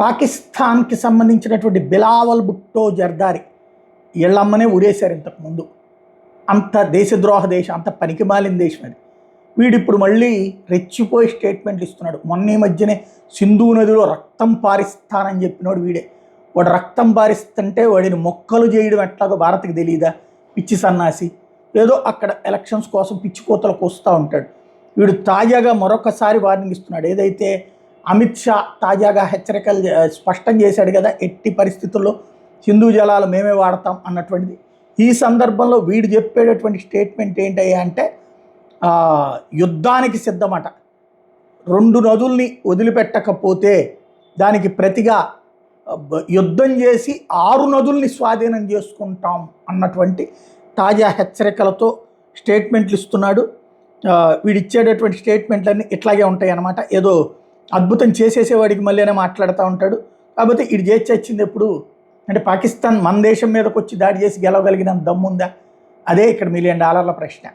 పాకిస్తాన్కి సంబంధించినటువంటి బిలావల్ భుట్టో జర్దారి వీళ్ళమ్మనే ఉరేశారు ఇంతకుముందు. అంత దేశద్రోహ దేశం, అంత పనికిమాలిన దేశం అది. వీడిప్పుడు మళ్ళీ రెచ్చిపోయి స్టేట్మెంట్లు ఇస్తున్నాడు. మొన్న ఈ మధ్యనే సింధు నదిలో రక్తం పారిస్తానని చెప్పినోడు వీడే. వాడు రక్తం పారిస్తుంటే వాడిని మొక్కలు చేయడం ఎట్లాగో భారత్కి తెలియదా? పిచ్చి సన్నాసి. ఏదో అక్కడ ఎలక్షన్స్ కోసం పిచ్చి కోతలకు వస్తూ ఉంటాడు. వీడు తాజాగా మరొకసారి వార్నింగ్ ఇస్తున్నాడు. ఏదైతే అమిత్ షా తాజాగా హెచ్చరికలు స్పష్టం చేశాడు కదా, ఎట్టి పరిస్థితుల్లో సింధు జలాలు మేమే వాడతాం అన్నటువంటిది. ఈ సందర్భంలో వీడు చెప్పేటటువంటి స్టేట్మెంట్ ఏంటయ్యా అంటే యుద్ధానికి సిద్ధమట. 2 నదుల్ని వదిలిపెట్టకపోతే దానికి ప్రతిగా యుద్ధం చేసి 6 నదుల్ని స్వాధీనం చేసుకుంటాం అన్నటువంటి తాజా హెచ్చరికలతో స్టేట్మెంట్లు ఇస్తున్నాడు. వీడు ఇచ్చేటటువంటి స్టేట్మెంట్లన్నీ ఇట్లాగే ఉంటాయి అన్నమాట. ఏదో అద్భుతం చేసేసేవాడికి మళ్ళీనే మాట్లాడుతూ ఉంటాడు. కాబట్టి ఇది చేసి వచ్చింది ఎప్పుడు అంటే పాకిస్తాన్ మన దేశం మీదకి వచ్చి దాడి చేసి గెలవగలిగినంత దమ్ముందా? అదే ఇక్కడ $1 మిలియన్ ప్రశ్న.